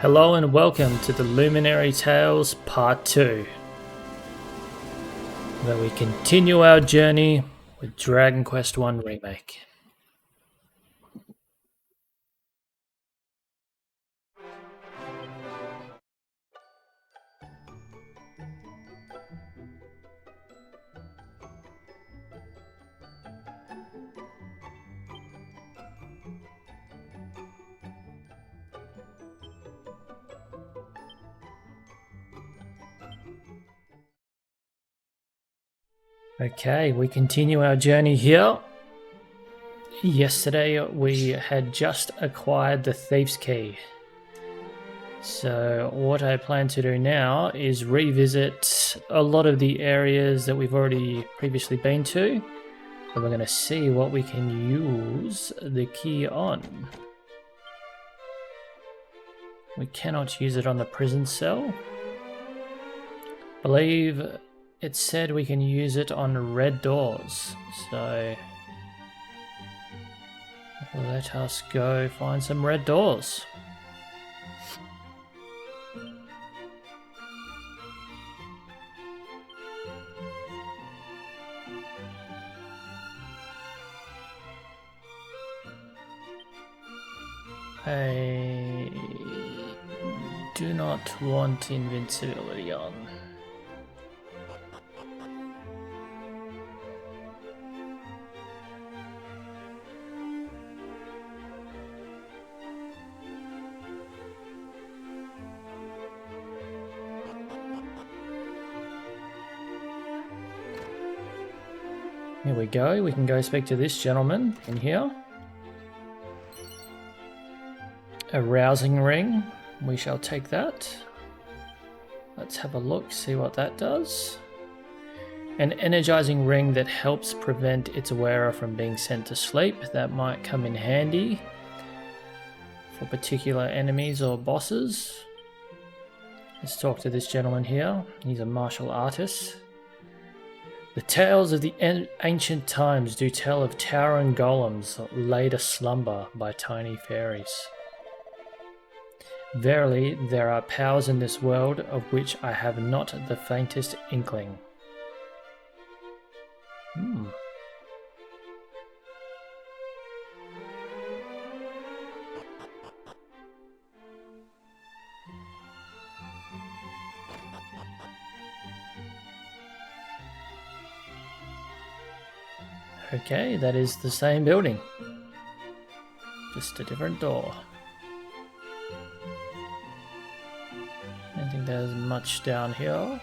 Hello and welcome to the Luminary Tales Part 2, where we continue our journey with Dragon Quest I Remake. Okay, we continue our journey here. Yesterday we had just acquired the Thief's Key. So what I plan to do now is revisit a lot of the areas that we've already previously been to. And we're going to see what we can use the key on. We cannot use it on the prison cell. I believe it said we can use it on red doors, so let us go find some red doors. I do not want invincibility on. Here we go, we can go speak to this gentleman in here. A rousing ring, we shall take that. Let's have a look, see what that does. An energizing ring that helps prevent its wearer from being sent to sleep. That might come in handy for particular enemies or bosses. Let's talk to this gentleman here. He's a martial artist. The tales of the ancient times do tell of towering golems laid aslumber by tiny fairies. Verily, there are powers in this world of which I have not the faintest inkling. Okay, that is the same building. Just a different door. I don't think there's much down here.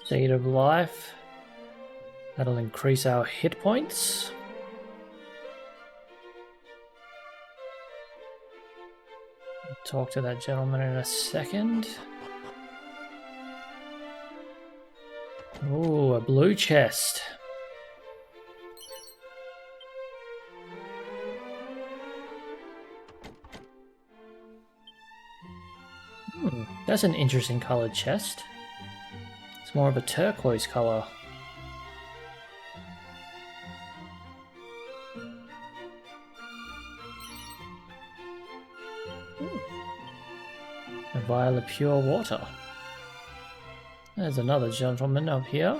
Seed of Life. That'll increase our hit points. I'll talk to that gentleman in a second. Ooh, a blue chest. That's an interesting colored chest. It's more of a turquoise color. A vial of pure water. There's another gentleman up here.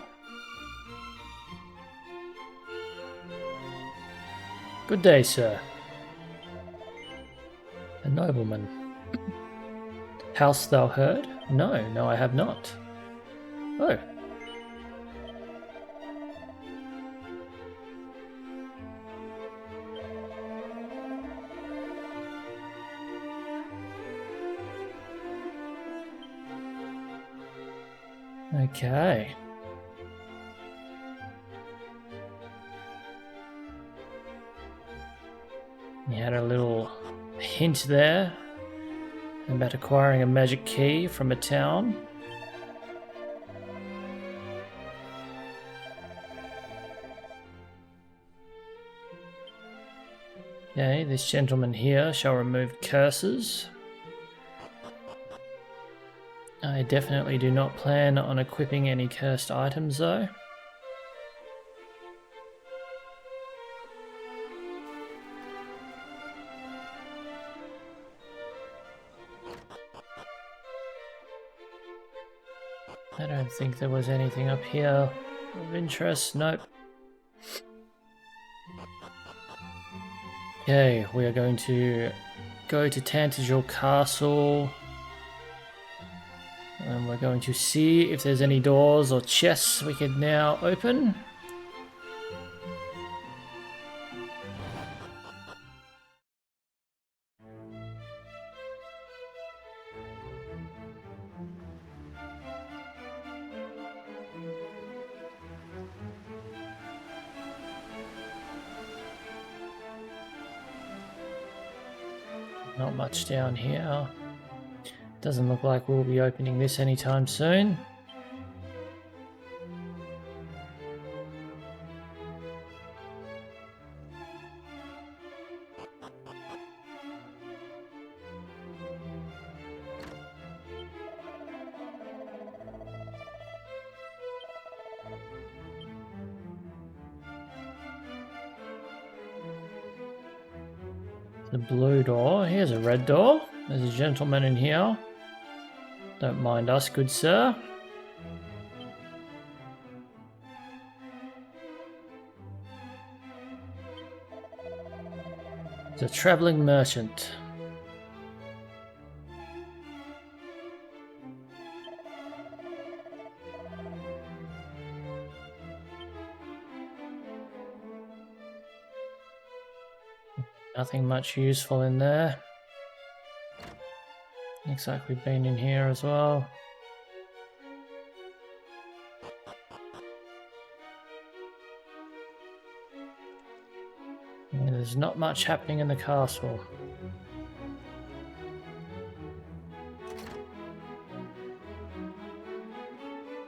Good day, sir. A nobleman. Hast thou heard? No, I have not. Oh. Okay. You had a little hint there about acquiring a magic key from a town. Okay, this gentleman here shall remove curses. I definitely do not plan on equipping any cursed items though. I don't think there was anything up here of interest. Nope. Okay, we are going to go to Tantagel Castle. And we're going to see if there's any doors or chests we could now open. Not much down here. Doesn't look like we'll be opening this anytime soon. The blue door. Here's a red door. There's a gentleman in here. Don't mind us, good sir. It's a traveling merchant. Nothing much useful in there. Looks like we've been in here as well. Yeah, there's not much happening in the castle.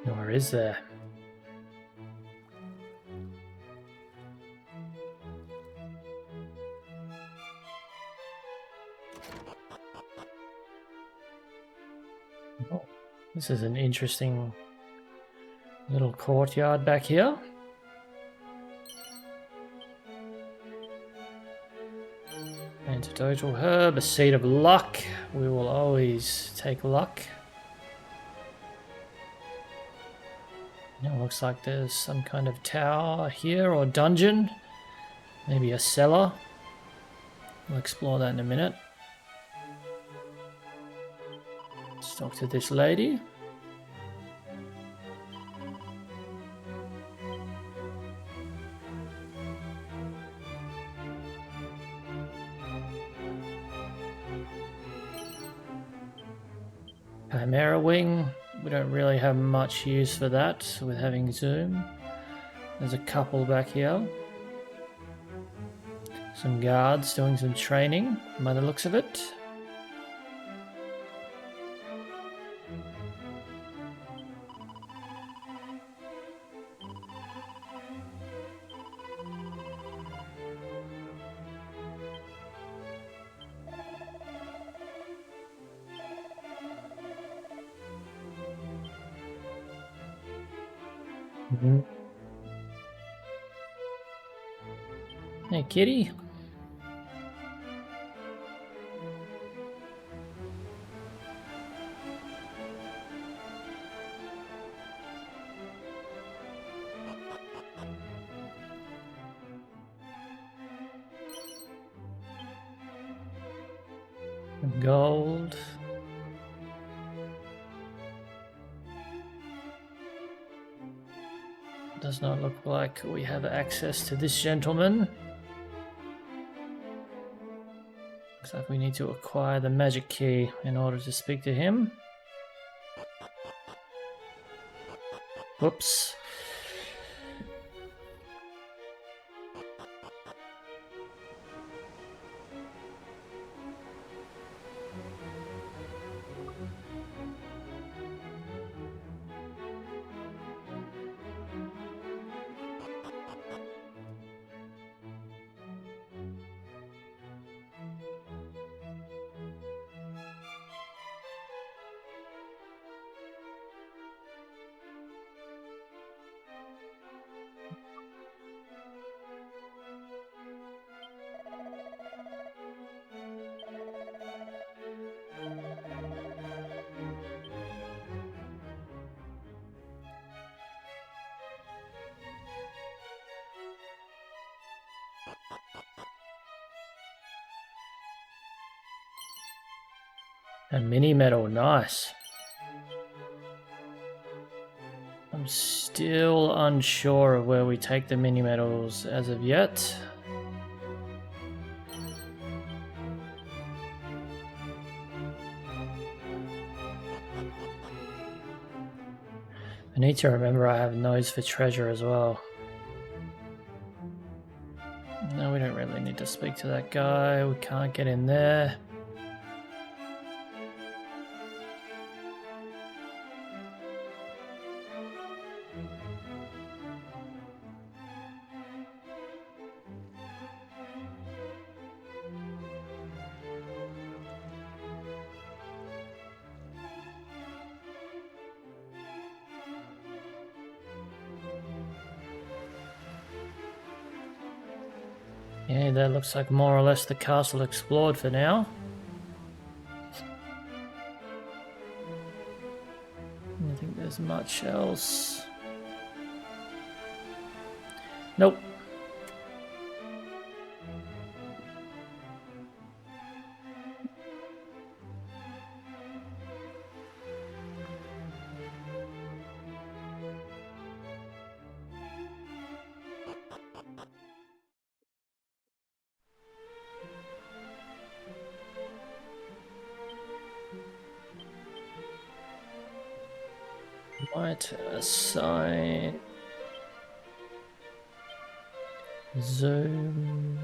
Nor is there. Oh, this is an interesting little courtyard back here. Antidotal herb, a seed of luck. We will always take luck. It looks like there's some kind of tower here or dungeon. Maybe a cellar. We'll explore that in a minute. Let's talk to this lady. Chimera wing. We don't really have much use for that with having zoom. There's a couple back here. Some guards doing some training by the looks of it. Hey, kitty. Gold. Does not look like we have access to this gentleman. Looks like we need to acquire the magic key in order to speak to him. Whoops. A mini medal, nice. I'm still unsure of where we take the mini medals as of yet. I need to remember I have nose for treasure as well. No, we don't really need to speak to that guy. We can't get in there. Yeah, that looks like more or less the castle explored for now. I don't think there's much else. Nope. Might assign zoom.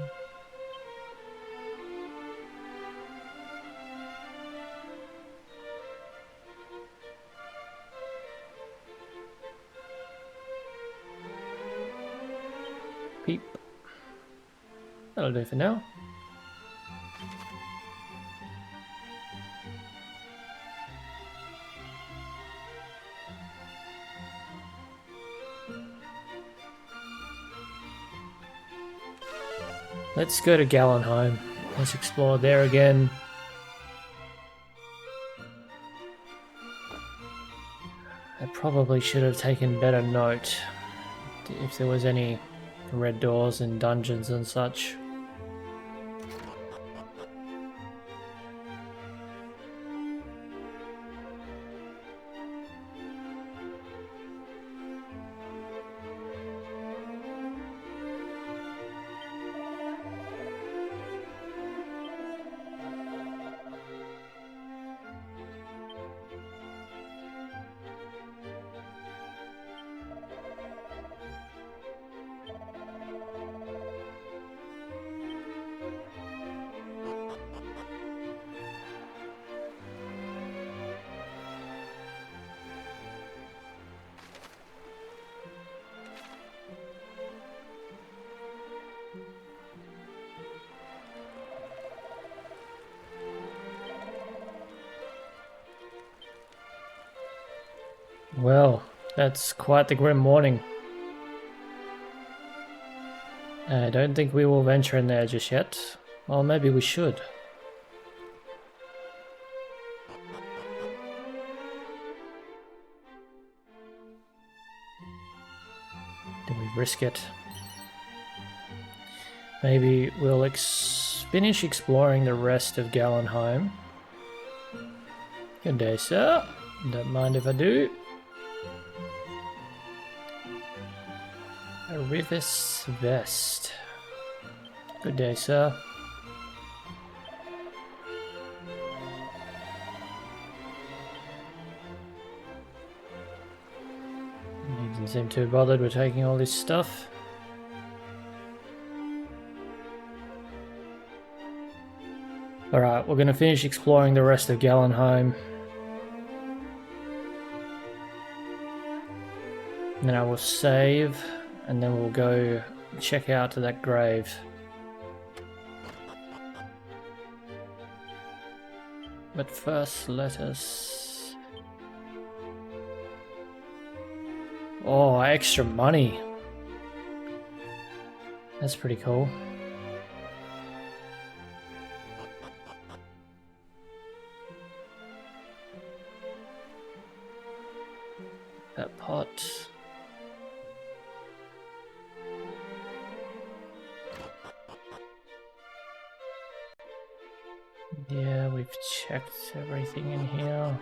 Peep. That'll do for now. Let's go to Gallenheim. Let's explore there again. I probably should have taken better note if there was any red doors and dungeons and such. Well, that's quite the grim morning. I don't think we will venture in there just yet. Well, maybe we should. Do we risk it? Maybe we'll finish exploring the rest of Gallenheim. Good day, sir. Don't mind if I do. A Rivis vest. Good day, sir. Need Doesn't seem too bothered with taking all this stuff. Alright, we're going to finish exploring the rest of Gallenheim. And then I will save, and then we'll go check out to that grave. But first, let us... Oh, extra money. That's pretty cool. That pot. Yeah, we've checked everything in here.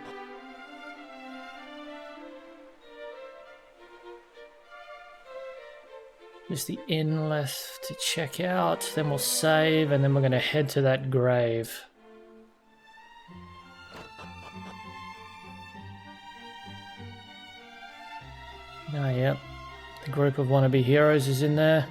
Just the inn left to check out, then we'll save, and then we're going to head to that grave. Oh, yep. The group of wannabe heroes is in there.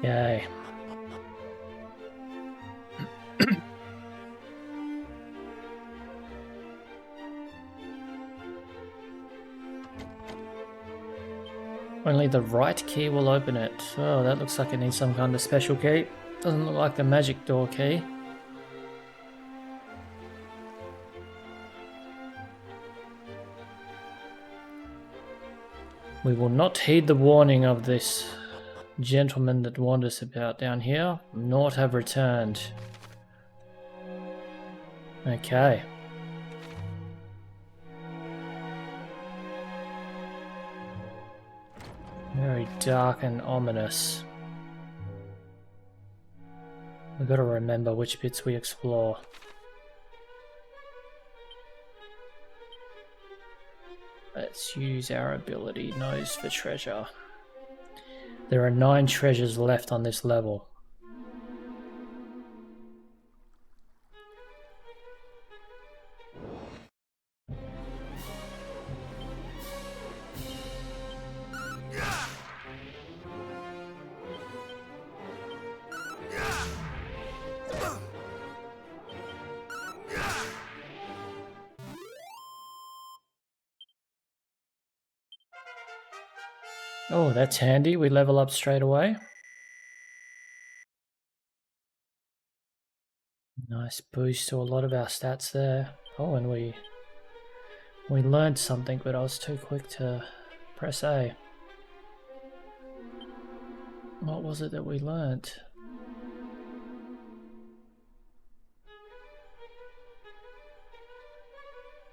Yay. Only the right key will open it. Oh, that looks like it needs some kind of special key. Doesn't look like the magic door key. We will not heed the warning of this gentleman that warned us about down here, nor have returned. Okay. Very dark and ominous. We've got to remember which bits we explore. Let's use our ability, Nose for treasure. There are 9 treasures left on this level. Oh, that's handy. We level up straight away. Nice boost to a lot of our stats there. Oh, and we learned something, but I was too quick to press A. What was it that we learned?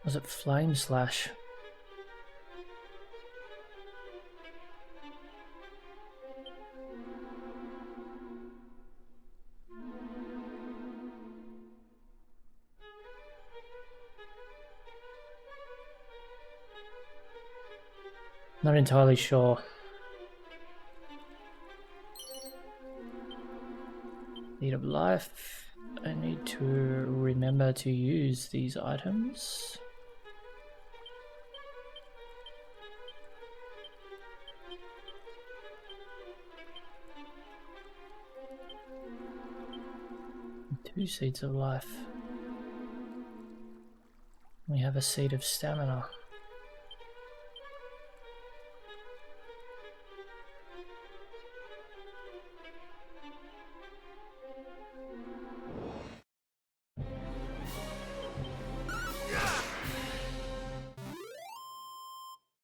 Was it Flame Slash? Not entirely sure. Need of life. I need to remember to use these items. Two seeds of life. We have a seed of stamina.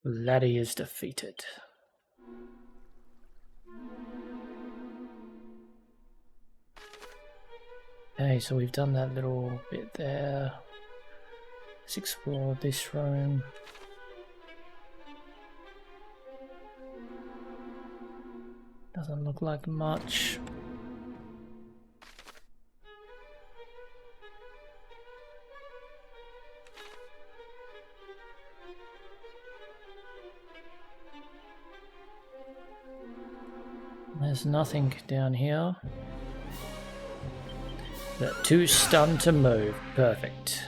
Laddie is defeated. Okay, so we've done that little bit there. Let's explore this room. Doesn't look like much. There's nothing down here. They're too stunned to move. Perfect.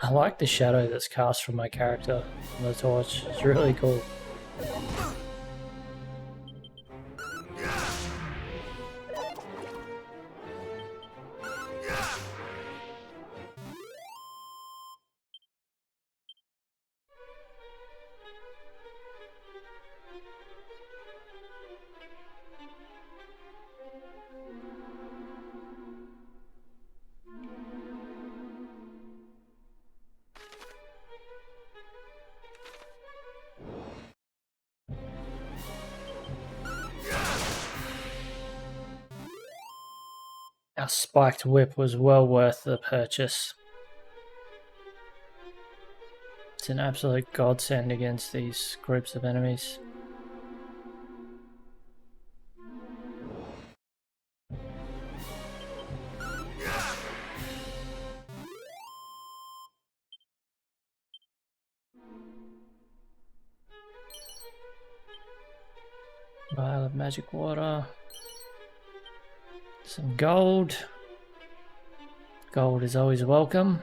I like the shadow that's cast from my character on the torch. It's really cool. Our spiked whip was well worth the purchase. It's an absolute godsend against these groups of enemies. Vial of magic water. Some gold. Gold is always welcome.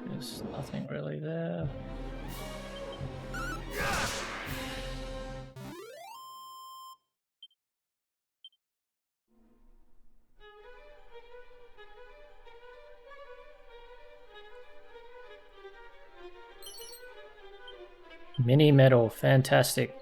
There's nothing really there. Mini medal, fantastic.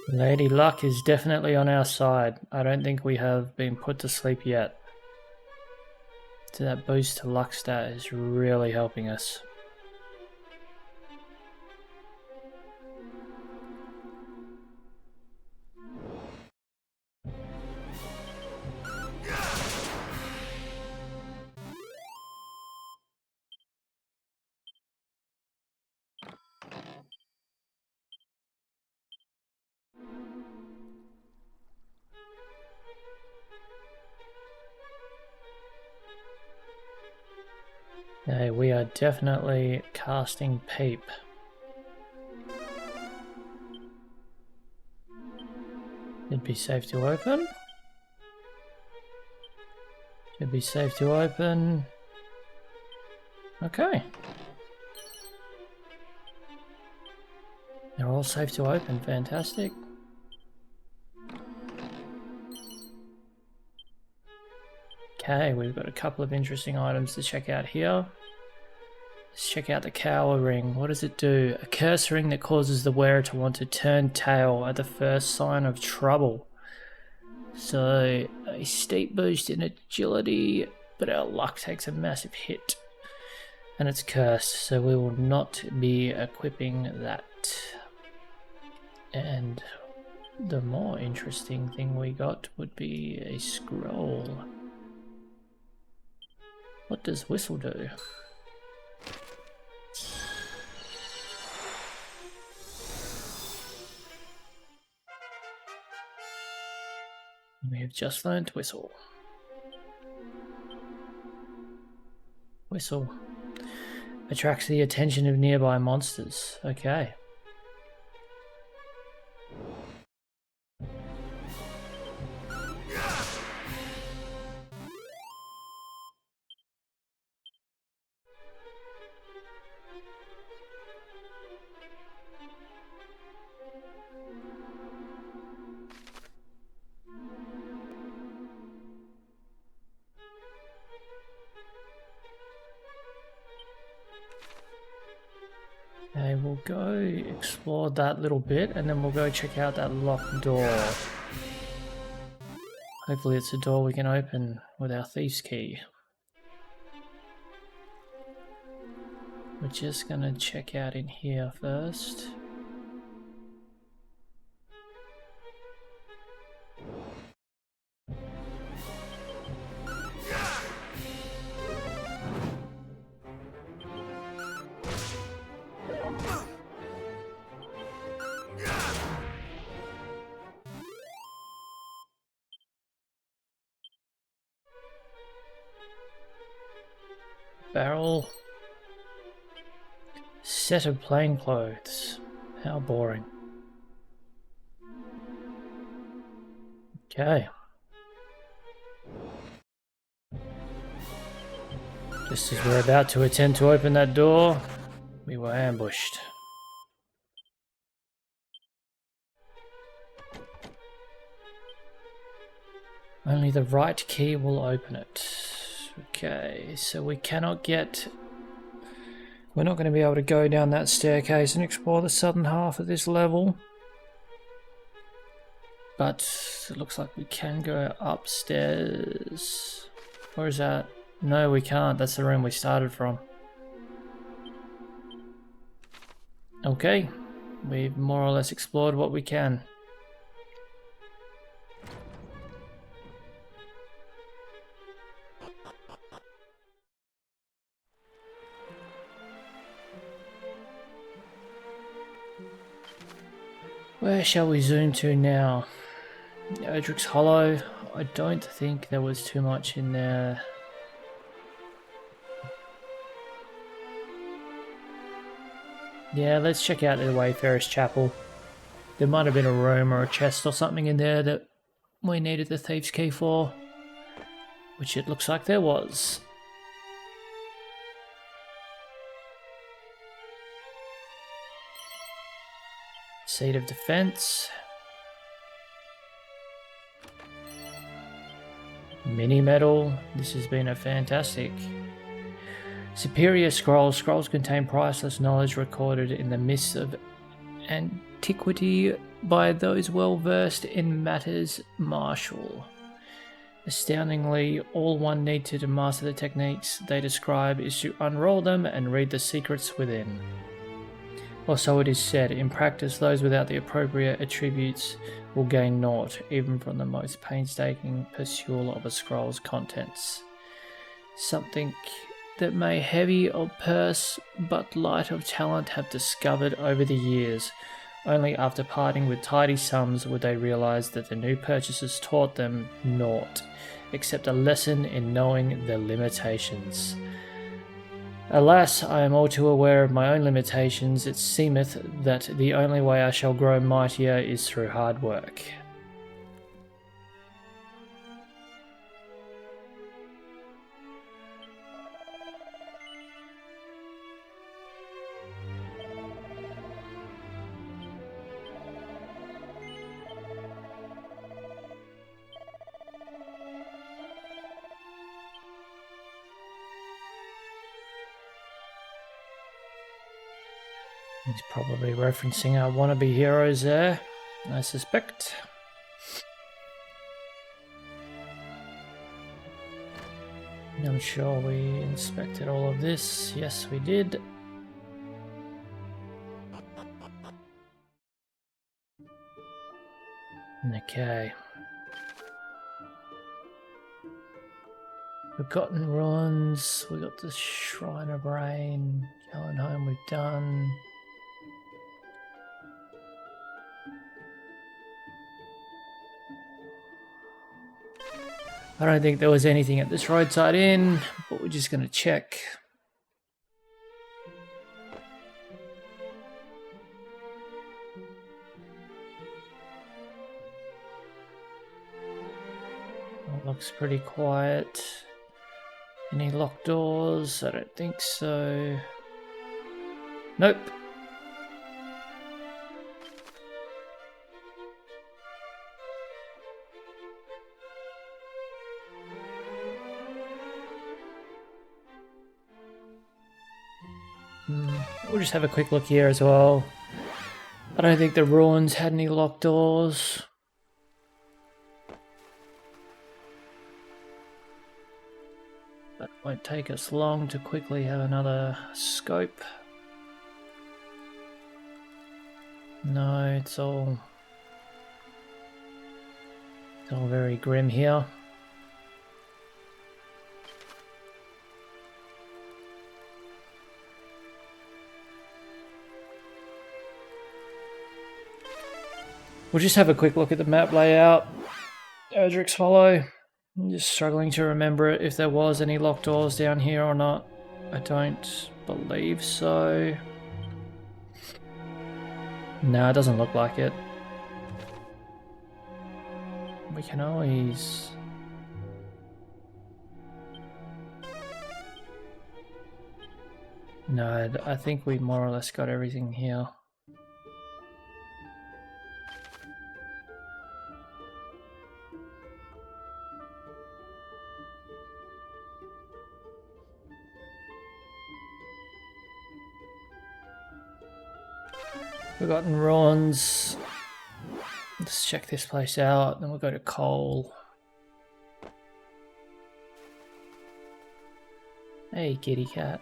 Lady Luck is definitely on our side. I don't think we have been put to sleep yet. So that boost to luck stat is really helping us. Okay, we are definitely casting Peep. It'd be safe to open. Should be safe to open. Okay. They're all safe to open, fantastic. Okay, we've got a couple of interesting items to check out here. Let's check out the Cowl Ring. What does it do? A curse ring that causes the wearer to want to turn tail at the first sign of trouble. So, a steep boost in agility, but our luck takes a massive hit. And it's cursed, so we will not be equipping that. And the more interesting thing we got would be a scroll. What does Whistle do? We have just learned Whistle. Whistle. Attracts the attention of nearby monsters. Okay. Okay, we'll go explore that little bit and then we'll go check out that locked door. Hopefully it's a door we can open with our thieves' key. We're just gonna check out in here first. Barrel. Set of plain clothes. How boring. Okay. Just as we're about to attempt to open that door, we were ambushed. Only the right key will open it. Okay, so we cannot get... We're not going to be able to go down that staircase and explore the southern half of this level. But it looks like we can go upstairs. Where is that? No, we can't. That's the room we started from. Okay, we've more or less explored what we can. Where shall we zoom to now? Odric's Hollow. I don't think there was too much in there. Yeah, let's check out the Wayfarer's Chapel. There might have been a room or a chest or something in there that we needed the Thieves' Key for, which it looks like there was. Seat of Defense. Mini medal. This has been a fantastic. Superior scrolls. Scrolls contain priceless knowledge recorded in the mists of antiquity by those well versed in matters martial. Astoundingly, all one needs to master the techniques they describe is to unroll them and read the secrets within. Or so it is said. In practice, those without the appropriate attributes will gain naught, even from the most painstaking perusal of a scroll's contents. Something that may heavy of purse but light of talent have discovered over the years. Only after parting with tidy sums would they realize that the new purchases taught them naught, except a lesson in knowing their limitations. Alas, I am all too aware of my own limitations. It seemeth that the only way I shall grow mightier is through hard work. He's probably referencing our wannabe heroes there, I suspect. I'm sure we inspected all of this. Yes, we did. Okay. Forgotten Ruins. We got the Shrine of Rain. Going home, we've done. I don't think there was anything at this roadside inn, but we're just going to check. Looks pretty quiet. Any locked doors? I don't think so. Nope. We'll just have a quick look here as well. I don't think the ruins had any locked doors. That won't take us long to quickly have another scope. No, it's all very grim here. We'll just have a quick look at the map layout. Erdrick's Hollow. I'm just struggling to remember if there was any locked doors down here or not. I don't believe so. No, it doesn't look like it. We can always... No, I think we more or less got everything here. Forgotten Ruins. Let's check this place out, then we'll go to Coal. Hey, kitty cat.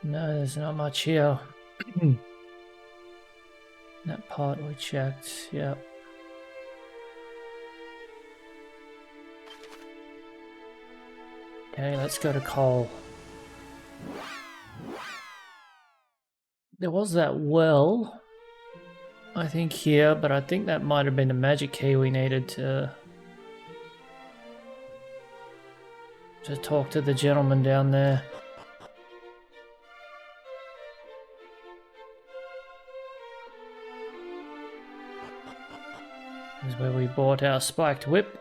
No, there's not much here. That part we checked, yep. Okay, let's go to Coal. There was that well, I think here, but I think that might have been the magic key we needed to talk to the gentleman down there. This is where we bought our spiked whip.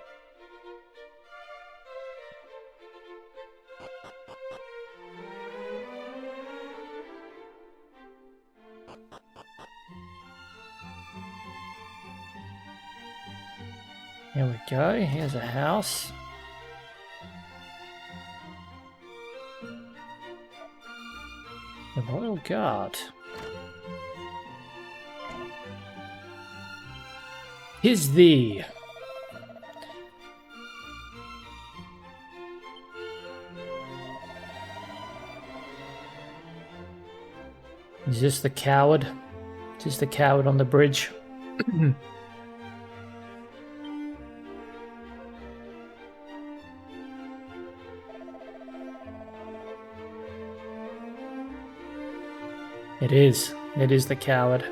Here we go, here's a house. The Royal Guard. Tis thee. Is this the coward? Is this the coward on the bridge? It is. It is the coward.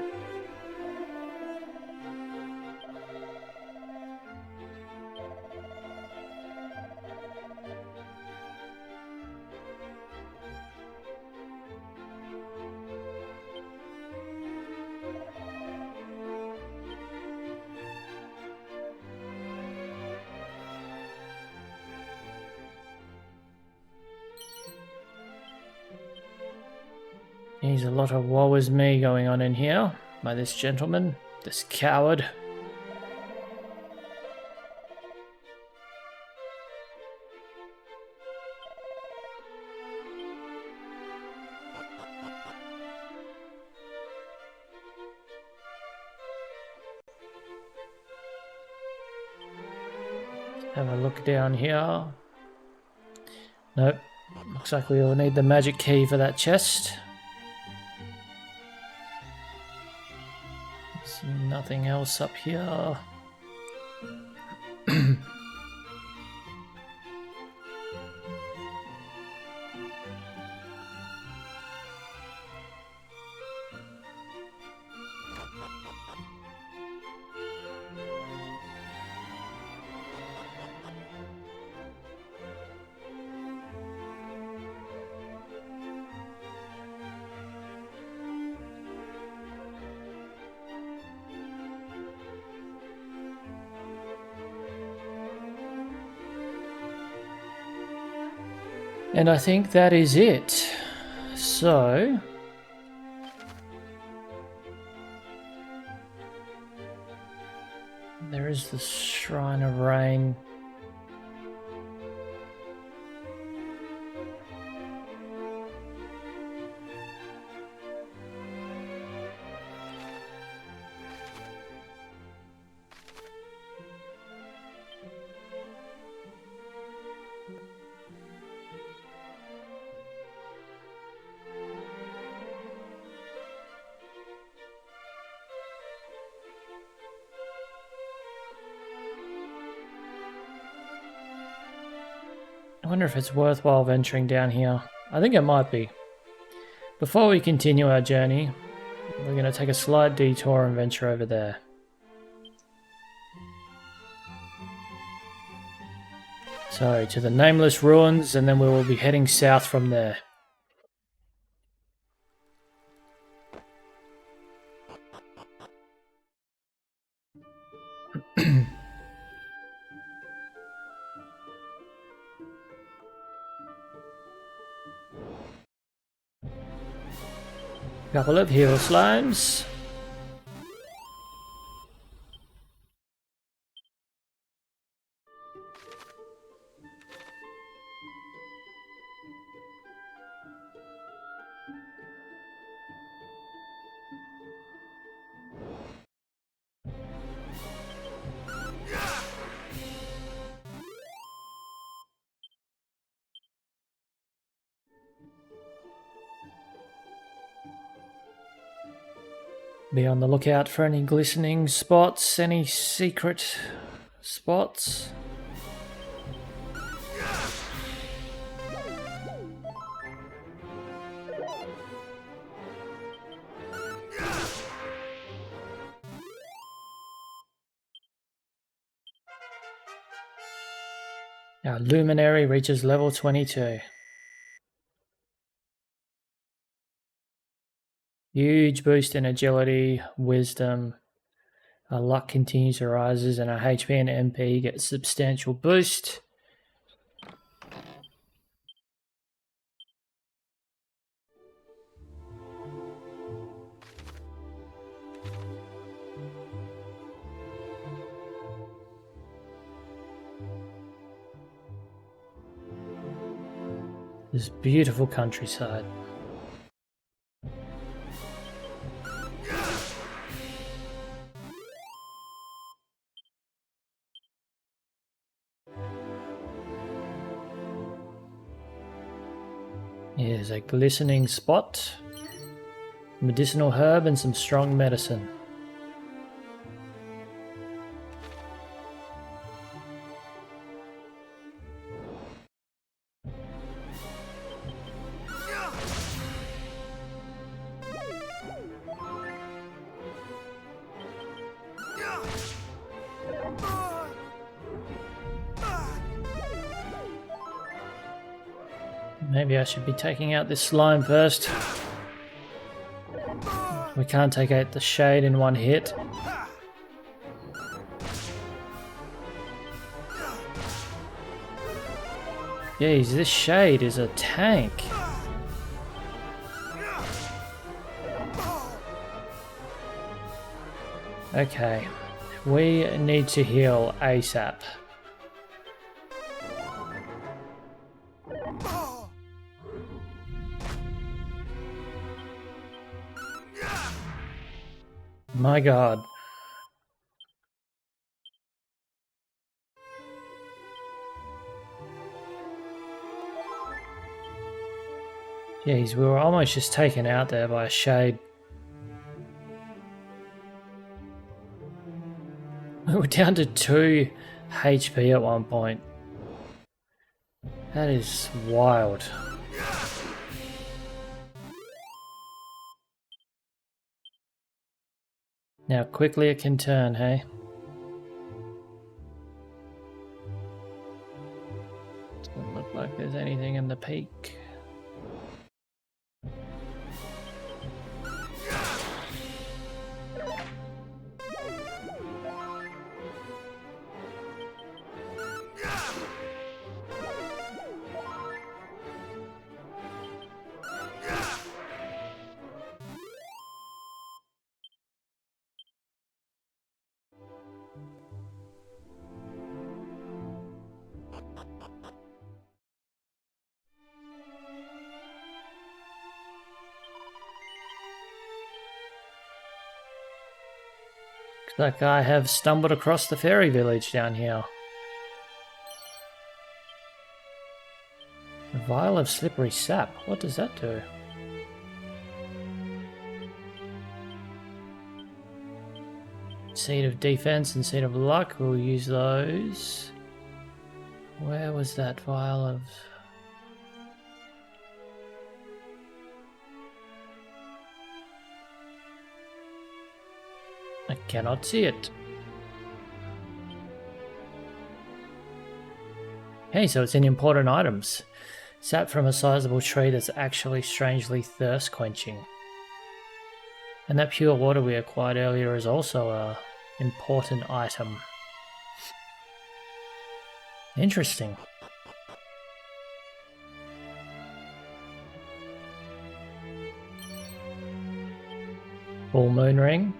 There's a lot of woe is me going on in here by this gentleman, this coward. Have a look down here. Nope. Looks like we will need the magic key for that chest. Nothing else up here. And I think that is it. So there is the Shrine of Rain. I wonder if it's worthwhile venturing down here. I think it might be. Before we continue our journey, we're going to take a slight detour and venture over there. So, to the Nameless Ruins, and then we will be heading south from there. Couple of heal slimes. Be on the lookout for any glistening spots, any secret spots. Our Luminary reaches level 22. Huge boost in agility, wisdom. Our luck continues to rise, and our HP and MP get a substantial boost. This beautiful countryside. Here's a glistening spot, medicinal herb and some strong medicine. Maybe I should be taking out this slime first. We can't take out the shade in one hit. Jeez, this shade is a tank. Okay, we need to heal ASAP. My god. Jeez, we were almost just taken out there by a shade. We were down to 2 HP at one point. That is wild. Now quickly it can turn, hey? Doesn't look like there's anything in the peak. Like I have stumbled across the fairy village down here. A vial of slippery sap. What does that do? Seed of defense and seed of luck. We'll use those. Where was that vial of... I cannot see it. Okay, so it's in important items. Sap from a sizable tree that's actually strangely thirst quenching. And that pure water we acquired earlier is also a important item. Interesting. Full moon ring.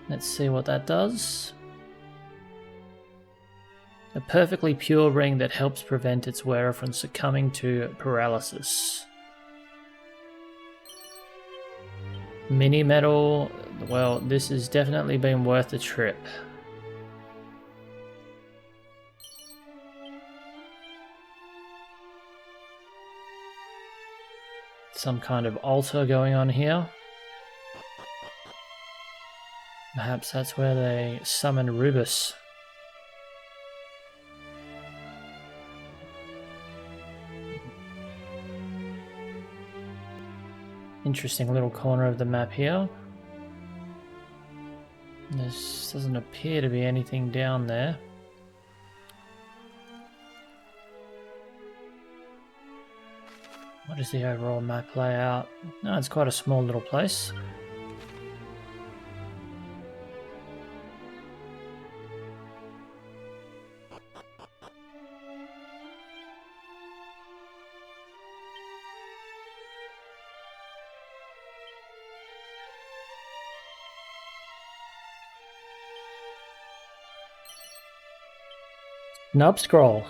Let's see what that does. A perfectly pure ring that helps prevent its wearer from succumbing to paralysis. Mini metal. Well, this has definitely been worth the trip. Some kind of altar going on here. Perhaps that's where they summon Rubus. Interesting little corner of the map here. There doesn't appear to be anything down there. What does the overall map layout? No, it's quite a small little place. Nub scroll.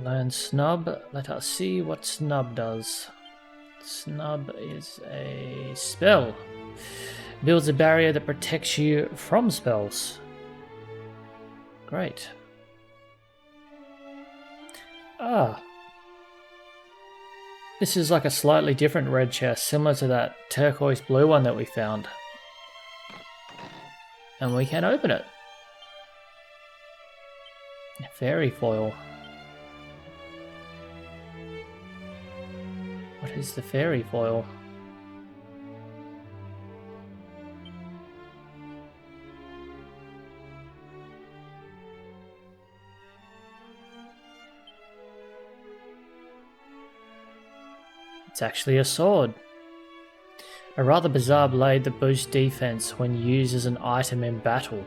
Learn snub. Let us see what snub does. Snub is a spell. Builds a barrier that protects you from spells. Great. Ah. This is like a slightly different red chest, similar to that turquoise blue one that we found. And we can open it. Fairy foil. What is the fairy foil? It's actually a sword. A rather bizarre blade that boosts defense when used as an item in battle.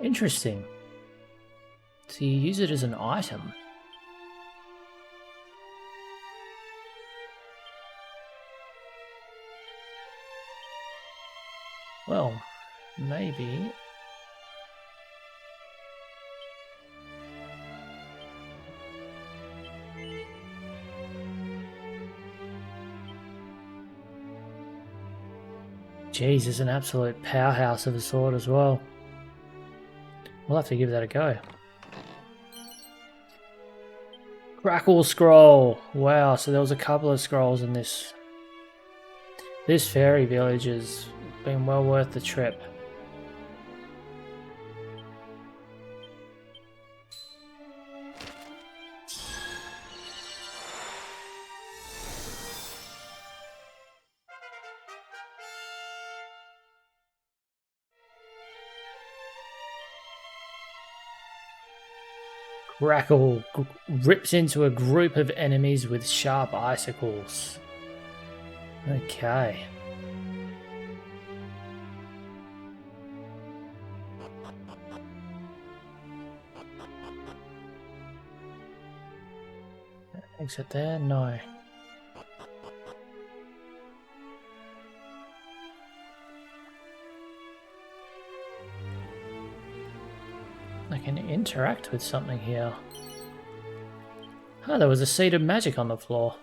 Interesting. So you use it as an item. Well, maybe. Jeez, it's an absolute powerhouse of a sword as well. We'll have to give that a go. Crackle scroll! Wow, so there was a couple of scrolls in this. This fairy village has been well worth the trip. Crackle rips into a group of enemies with sharp icicles. Okay. Exit there? No. I can interact with something here. Oh, there was a seed of magic on the floor.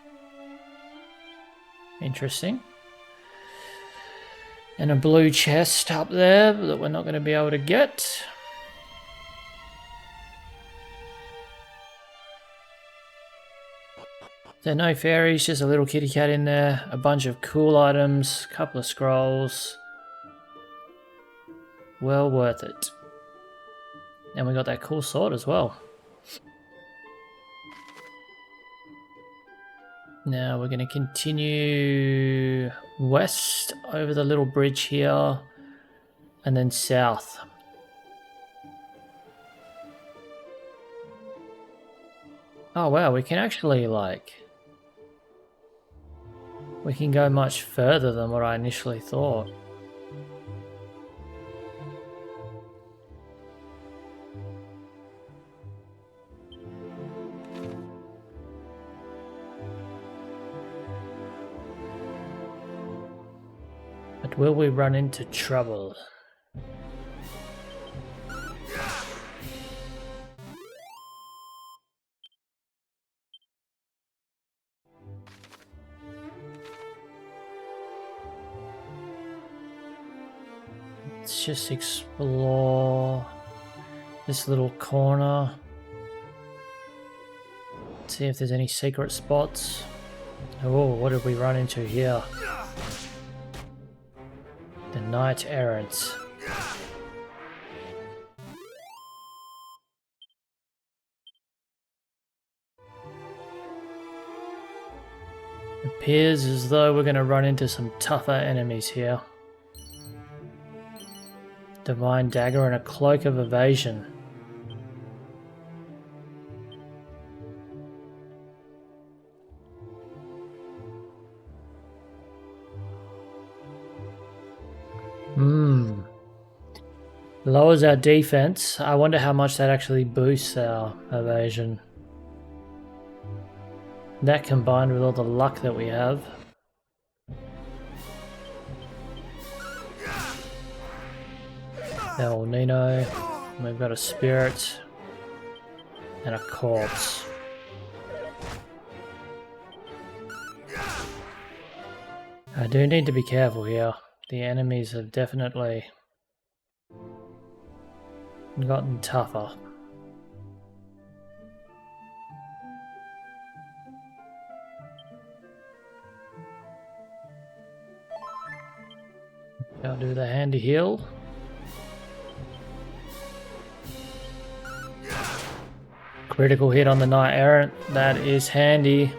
Interesting. And a blue chest up there that we're not going to be able to get. There are no fairies, just a little kitty cat in there, a bunch of cool items, a couple of scrolls. Well worth it. And we got that cool sword as well. Now we're going to continue west over the little bridge here and then south. Oh wow, we can actually we can go much further than what I initially thought. But will we run into trouble? Let's just explore this little corner. See if there's any secret spots. Oh, what did we run into here? The Knight Errant. Appears as though we're going to run into some tougher enemies here. Divine Dagger and a Cloak of Evasion. Lowers our defense. I wonder how much that actually boosts our evasion. That combined with all the luck that we have. El Nino. We've got a spirit. And a corpse. I do need to be careful here. The enemies have definitely gotten tougher. I'll do the handy heal. Critical hit on the Knight Errant. That is handy.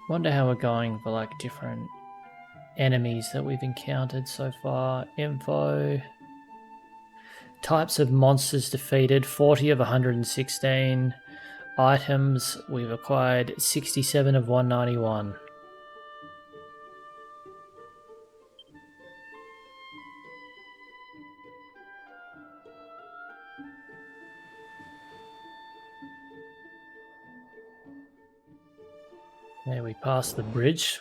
Wonder how we're going for like different enemies that we've encountered so far. Info. Types of monsters defeated, 40 of 116. Items, we've acquired 67 of 191. There we pass the bridge.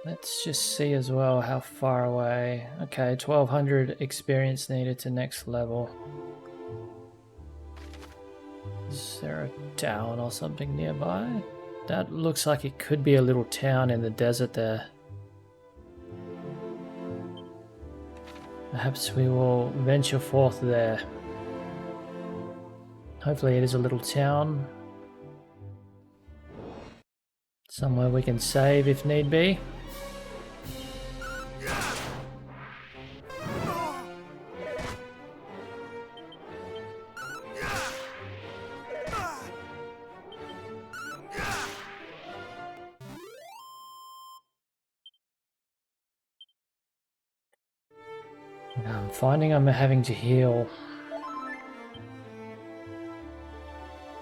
Let's just see as well how far away. Okay, 1200 experience needed to next level. Is there a town or something nearby? That looks like it could be a little town in the desert there. Perhaps we will venture forth there. Hopefully it is a little town. Somewhere we can save if need be. I'm finding I'm having to heal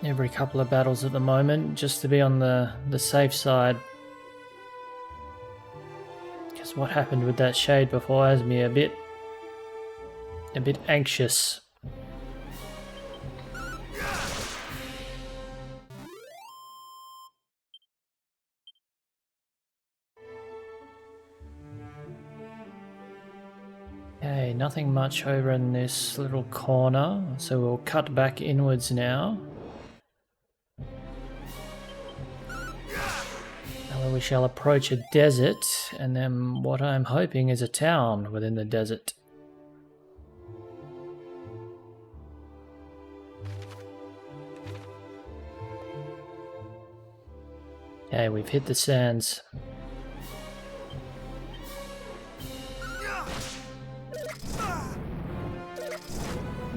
every couple of battles at the moment, just to be on the safe side. Because what happened with that shade before has me a bit anxious. Okay, nothing much over in this little corner, so we'll cut back inwards now. Now we shall approach a desert, and then what I'm hoping is a town within the desert. Okay, we've hit the sands.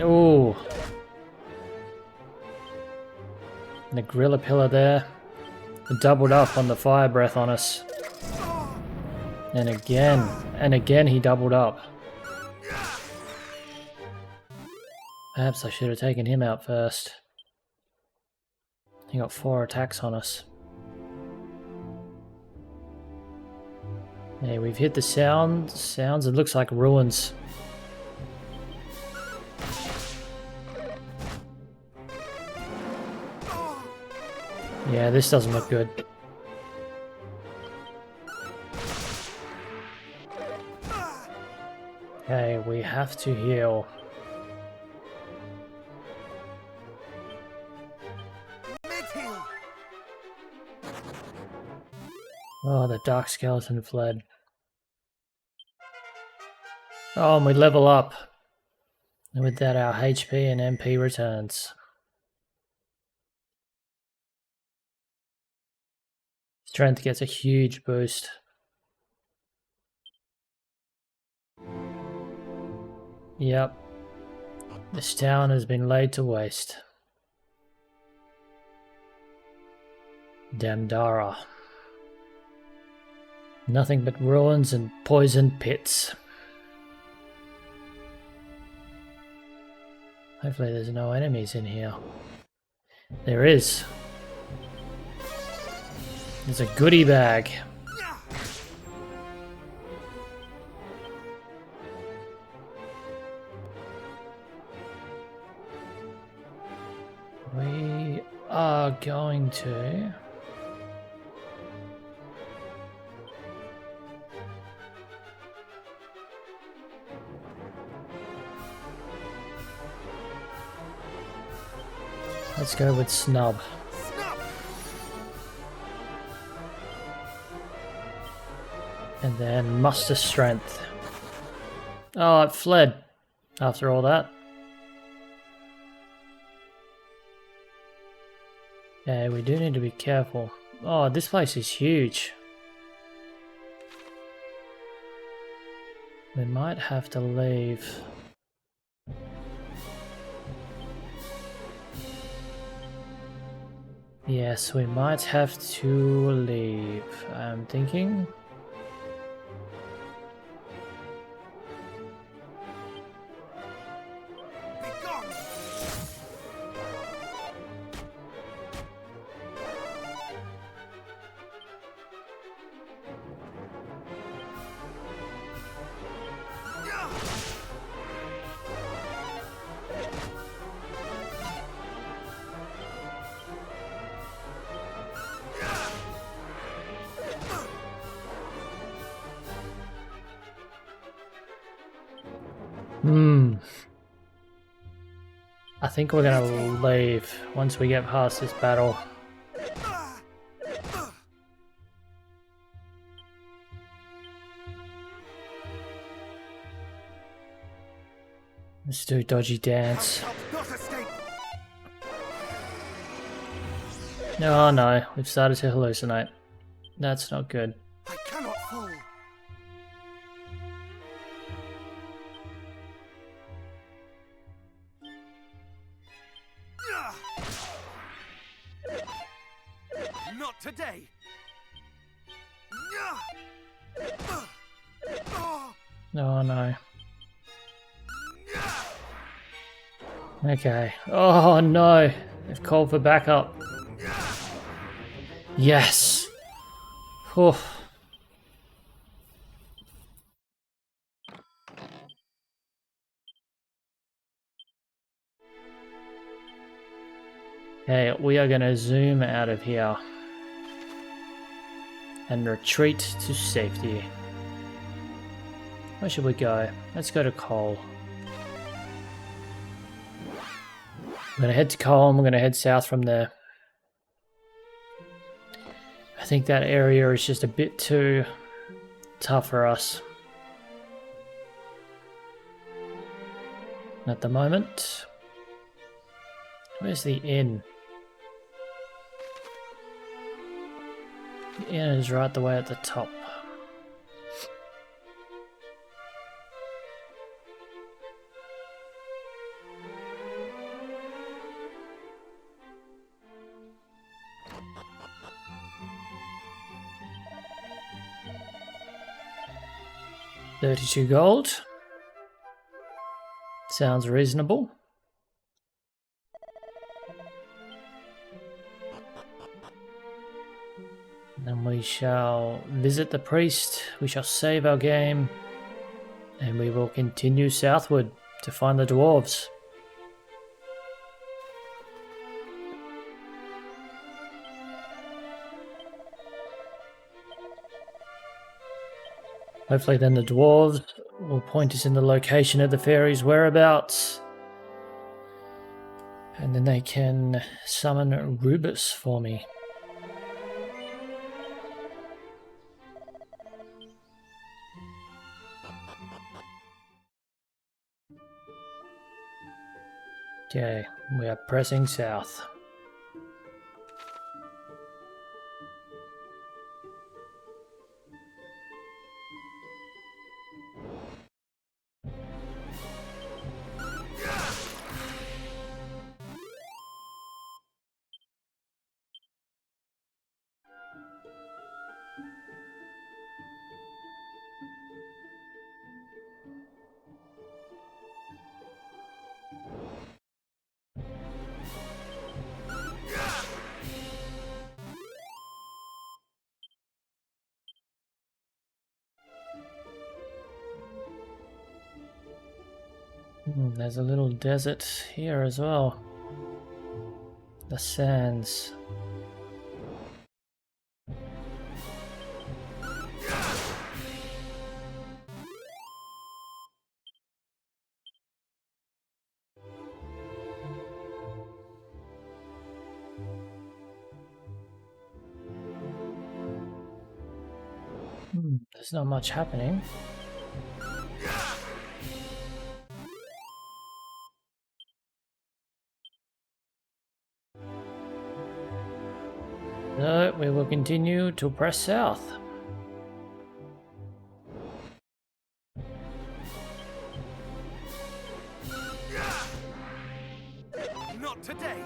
Oh, the gorilla pillar there doubled up on the fire breath on us, and again he doubled up. Perhaps I should have taken him out first. He got 4 attacks on us. Yeah, we've hit the sounds. It looks like ruins. Yeah, this doesn't look good. Okay, we have to heal. Oh, the dark skeleton fled. Oh, and we level up. And with that, our HP and MP returns. Strength gets a huge boost. Yep. This town has been laid to waste. Damdara. Nothing but ruins and poisoned pits. Hopefully there's no enemies in here. There is. There's a goodie bag. We are going to... Let's go with Snub. And then muster strength. Oh, it fled after all that. Okay, we do need to be careful. Oh, this place is huge. We might have to leave. Yes, we might have to leave, I'm thinking. I think we're gonna leave once we get past this battle. Let's do a dodgy dance. Oh no, we've started to hallucinate. That's not good. I cannot fall. Not today. Oh no. Okay. Oh no! They've called for backup. Yes! Whew. Okay, we are going to zoom out of here and retreat to safety. Where should we go? Let's go to Cole. I'm going to head to Cole and we're going to head south from there. I think that area is just a bit too tough for us at the moment. Where's the inn? The inn is right the way at the top. $32 gold. Sounds reasonable. Then we shall visit the priest, we shall save our game, and we will continue southward to find the dwarves. Hopefully then the dwarves will point us in the location of the fairies' whereabouts. And then they can summon Rubus for me. Okay, we are pressing south. There's a little desert here as well. The sands. There's not much happening. So we will continue to press south. Not today.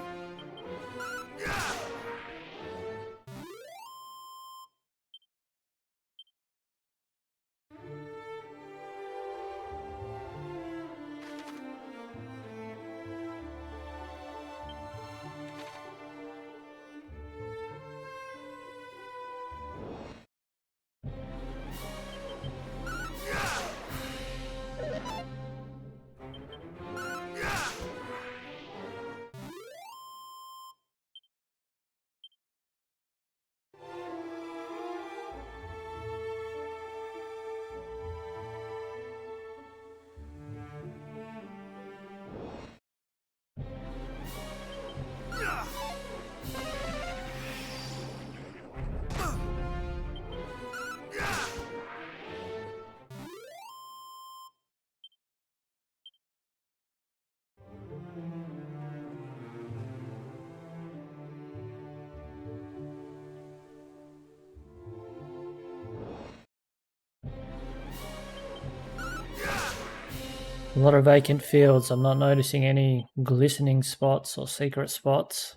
A lot of vacant fields. I'm not noticing any glistening spots or secret spots.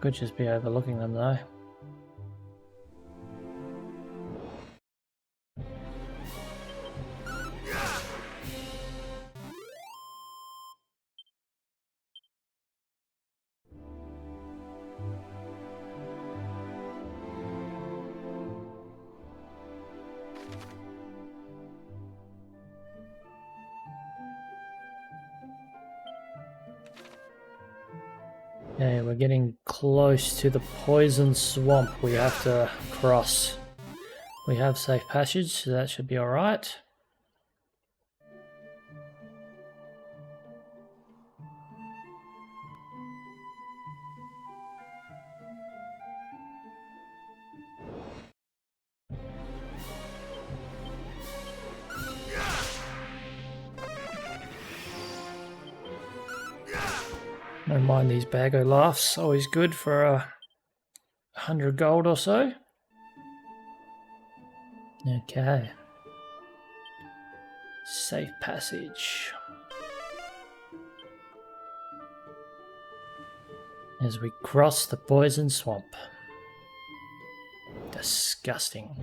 Could just be overlooking them though. Okay, we're getting close to the poison swamp we have to cross. We have safe passage, so that should be alright. Don't mind these baggo laughs, always good for 100 gold or so. Okay. Safe passage. As we cross the poison swamp. Disgusting.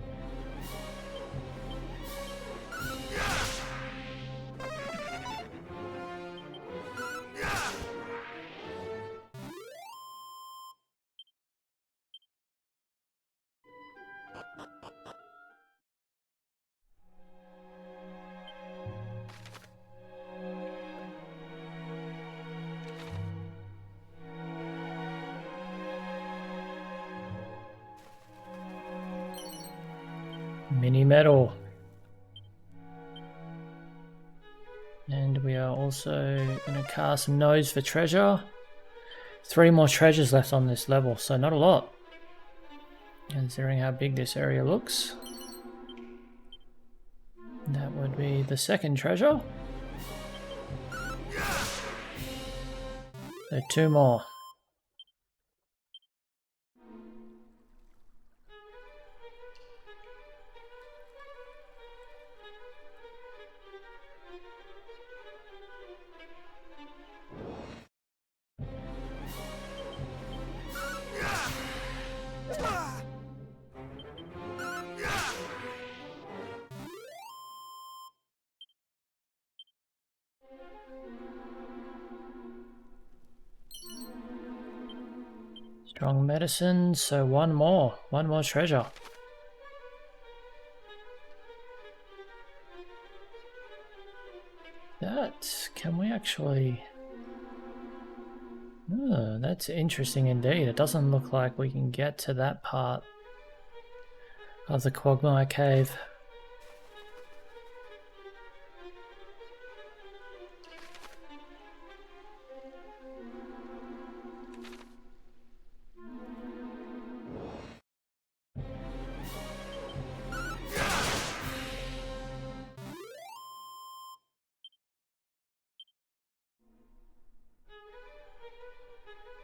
Mini medal. And we are also going to cast Nose for treasure. 3 more treasures left on this level, so not a lot. Considering how big this area looks. That would be the second treasure. So 2 more. Strong medicine, so 1 more. 1 more treasure. That, can we actually... Oh, that's interesting indeed. It doesn't look like we can get to that part of the Quagmire Cave.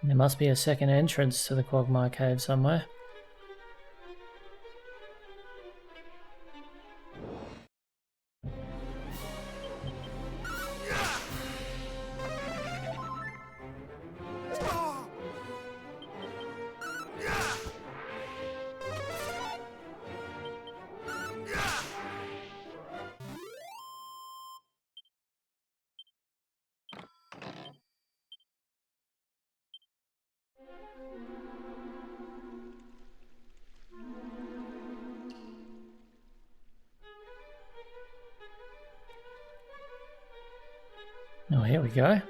There must be a second entrance to the Quagmire Cave somewhere. Oh, here we go.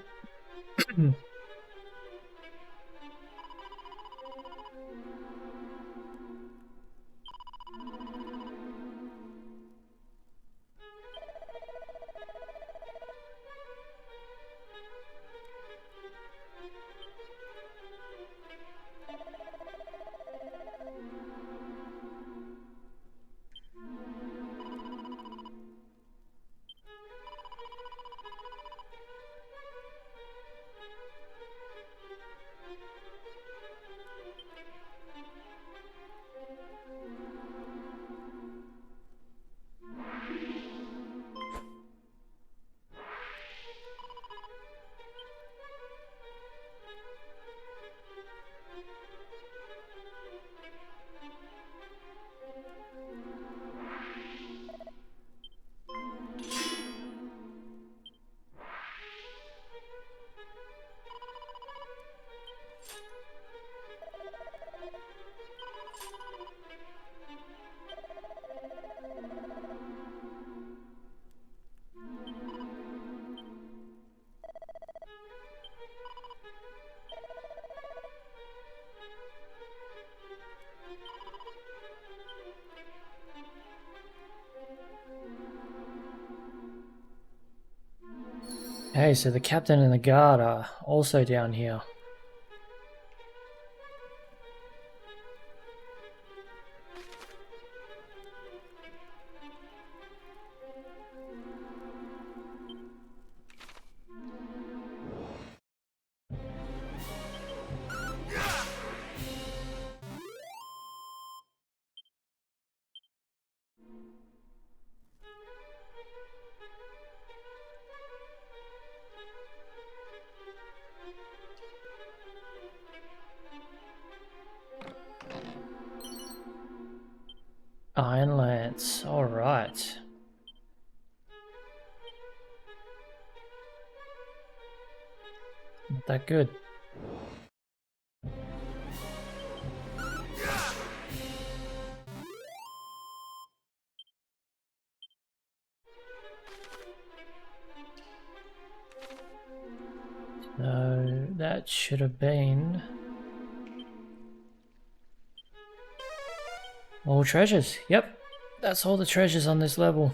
Hey, so the captain and the guard are also down here. Iron Lance, alright. Not that good. So that should have been all treasures. Yep, that's all the treasures on this level.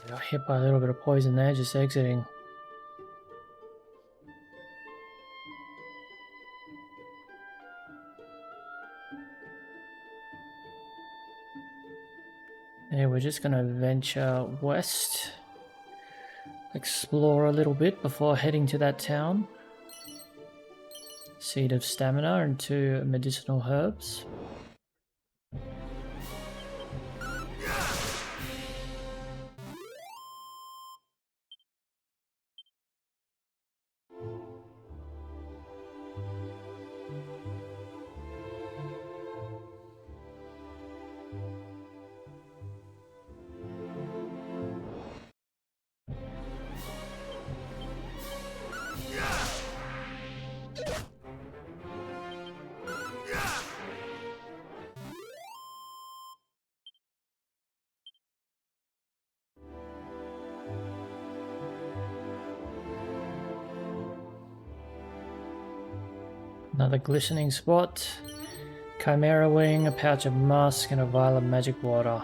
Got hit by a little bit of poison there, just exiting. Yeah, we're just gonna venture west, explore a little bit before heading to that town. Seed of stamina and 2 medicinal herbs. Another glistening spot. Chimera wing, a pouch of musk, and a vial of magic water.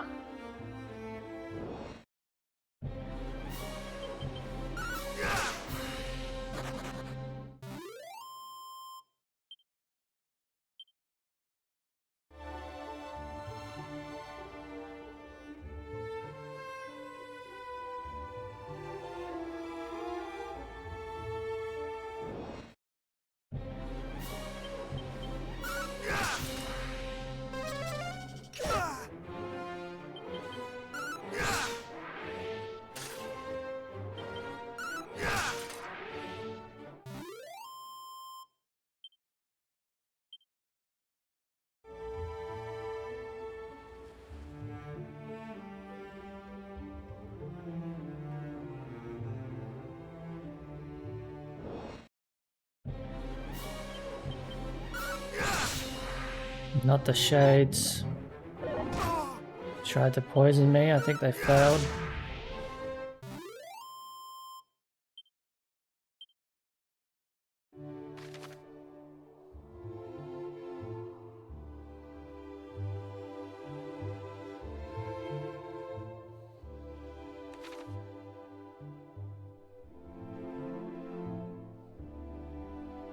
Not the shades. Tried to poison me, I think they failed.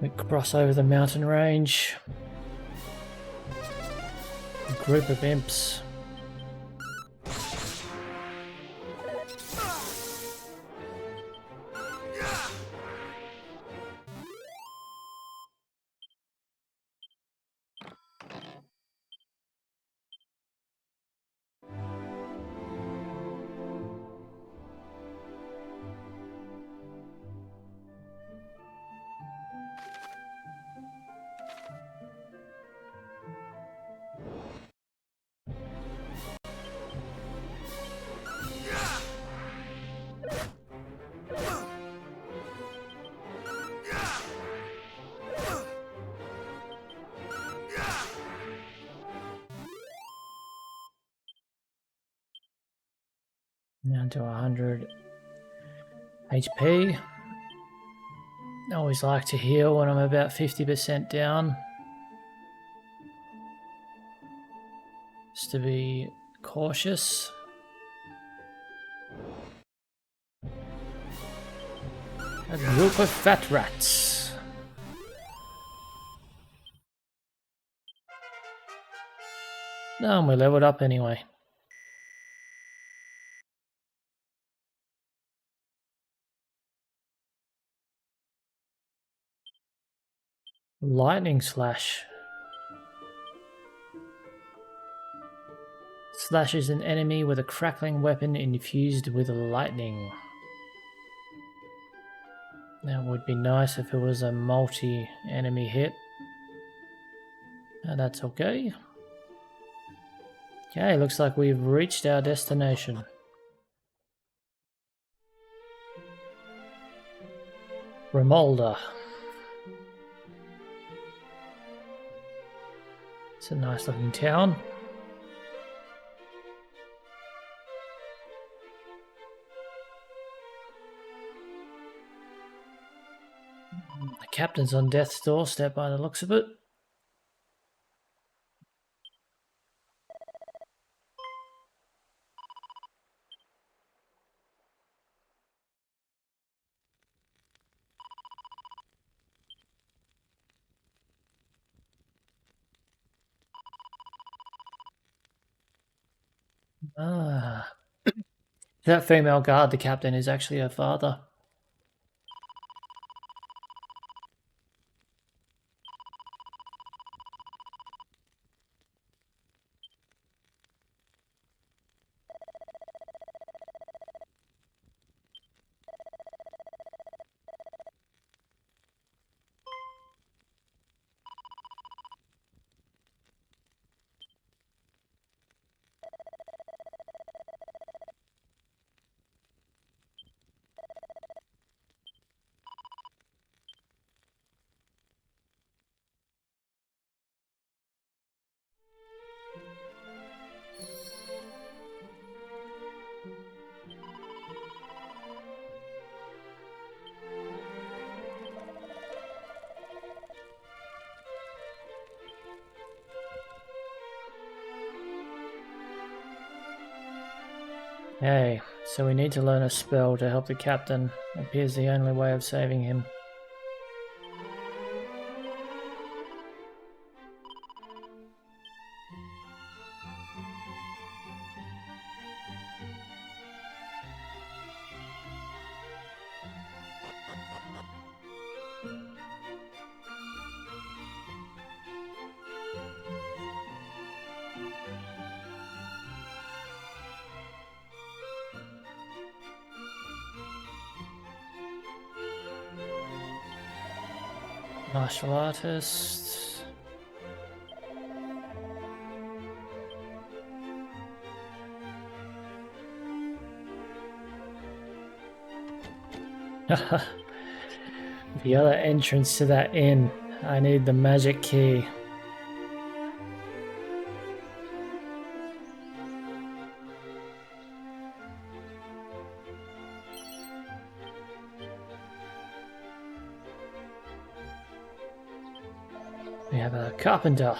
We cross over the mountain range. A group of imps. Down to 100 HP. I always like to heal when I'm about 50% down. Just to be cautious. A group of fat rats. No, and we leveled up anyway. Lightning slash. Slashes an enemy with a crackling weapon infused with lightning. That would be nice if it was a multi-enemy hit. That's okay. Okay, looks like we've reached our destination. Remolda. It's a nice looking town. The captain's on death's doorstep by the looks of it. Ah. That female guard, the captain, is actually her father. Hey, so we need to learn a spell to help the captain. It appears the only way of saving him. Martial artist. The other entrance to that inn. I need the magic key. We have a carpenter.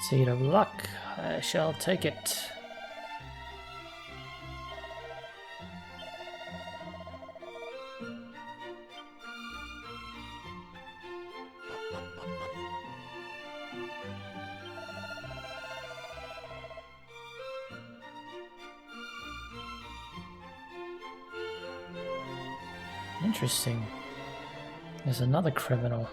Seed of luck. I shall take it. Interesting. There's another criminal.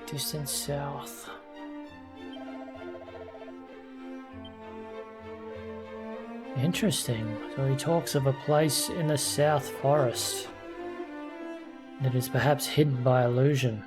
Distant south. Interesting. So he talks of a place in the South Forest that is perhaps hidden by illusion.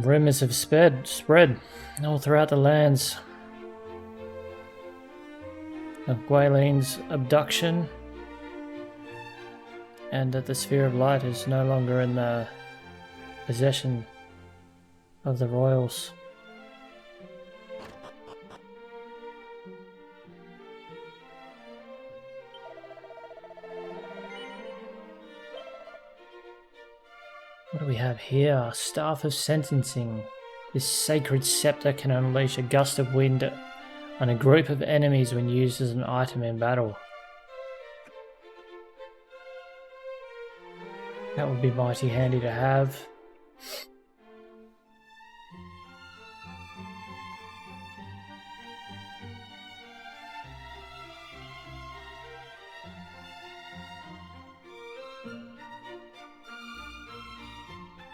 Rumors have spread all throughout the lands of Gwaylene's abduction, and that the Sphere of Light is no longer in the possession of the royals. What do we have here? Staff of Sentencing. This sacred scepter can unleash a gust of wind on a group of enemies when used as an item in battle. That would be mighty handy to have.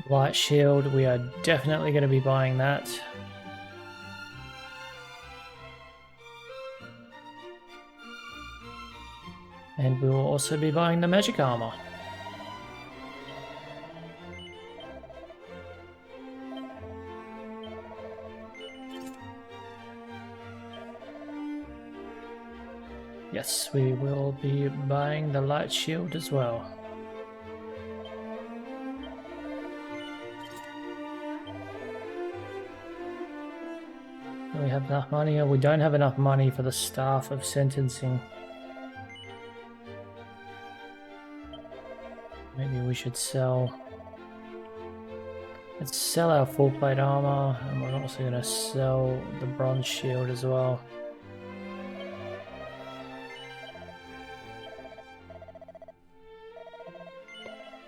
Light shield, we are definitely going to be buying that. And we will also be buying the magic armor. Yes, we will be buying the light shield as well. Do we have enough money? Or we don't have enough money for the Staff of Sentencing. Maybe we should sell... Let's sell our full plate armor, and we're also going to sell the bronze shield as well.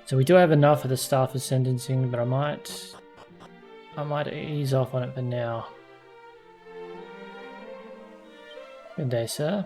So we do have enough for the Staff of Sentencing, but I might ease off on it for now. Good day, sir.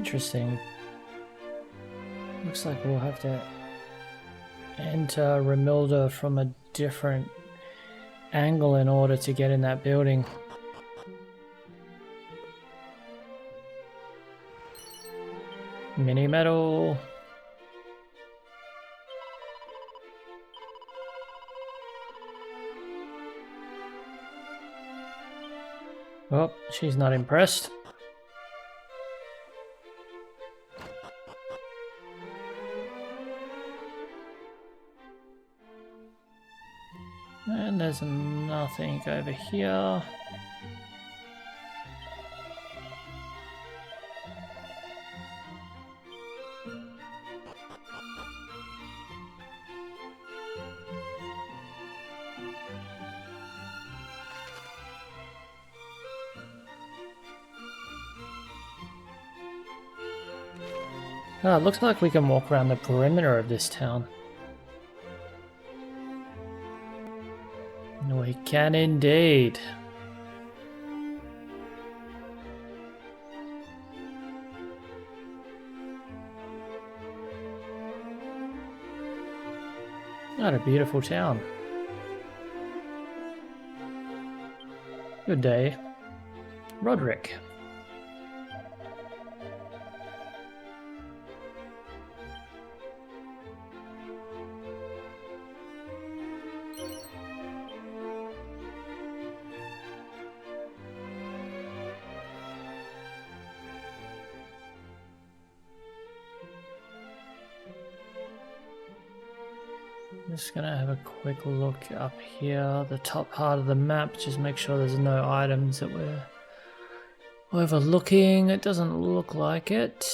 Interesting. Looks like we'll have to enter Remilda from a different angle in order to get in that building. Mini medal. Oh, she's not impressed. And there's nothing over here. Oh, it looks like we can walk around the perimeter of this town. We can indeed. What a beautiful town. Good day, Roderick. Just gonna have a quick look up here, the top part of the map, just make sure there's no items that we're overlooking. It doesn't look like it.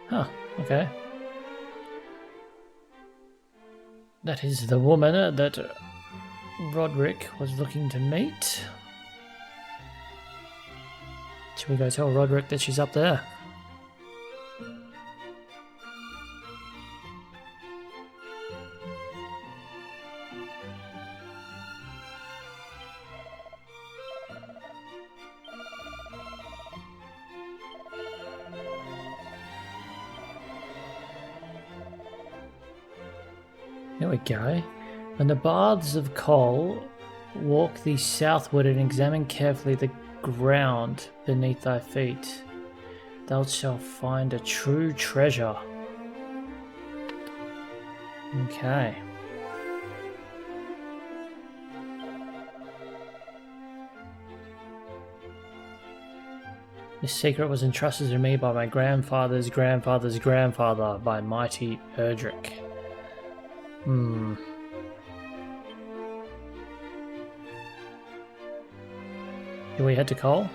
Huh, okay. That is the woman that Roderick was looking to meet. Should we go tell Roderick that she's up there? There we go. When the baths of coal, walk thee southward and examine carefully the ground beneath thy feet. Thou shalt find a true treasure. Okay. This secret was entrusted to me by my grandfather's grandfather's grandfather, by mighty Erdrick. Do we head to coal?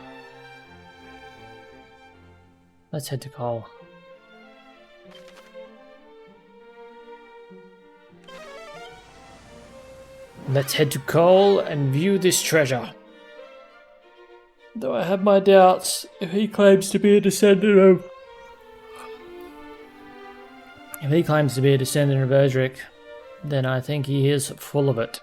Let's head to coal. Let's head to coal and view this treasure. Though I have my doubts, if he claims to be a descendant of Erdrick, then I think he is full of it.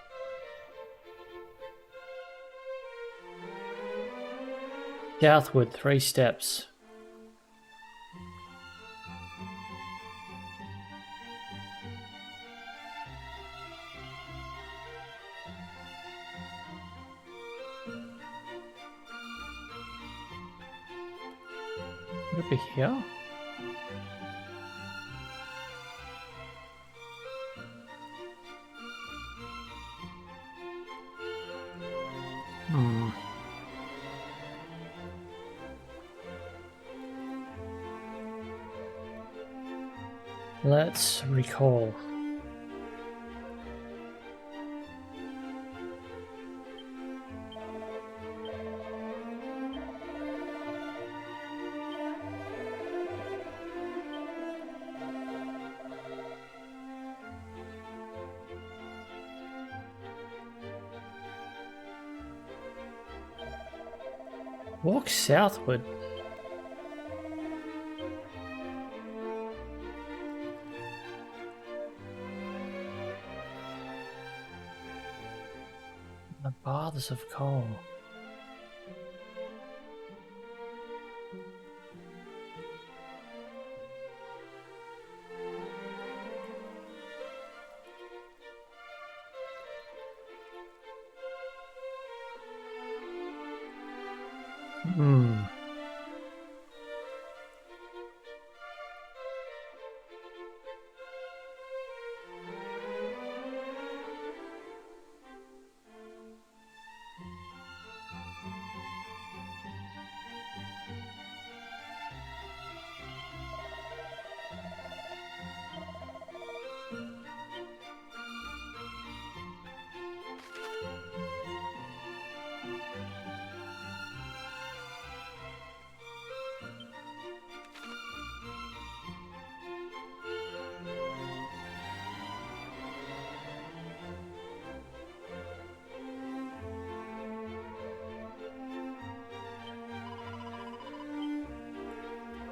Southward 3 steps. Would it be here? Let's recall. Walk southward. Baths of coal. Hmm.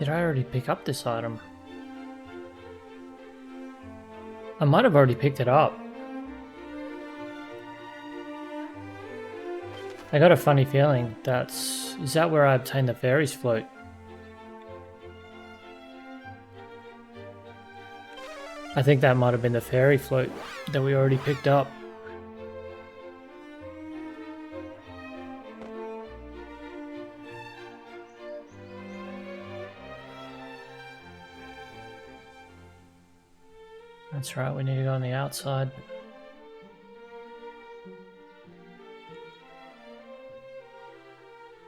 Did I already pick up this item? I might have already picked it up. I got a funny feeling is that where I obtained the fairies float? I think that might have been the fairy float that we already picked up. That's right, we need to go on the outside.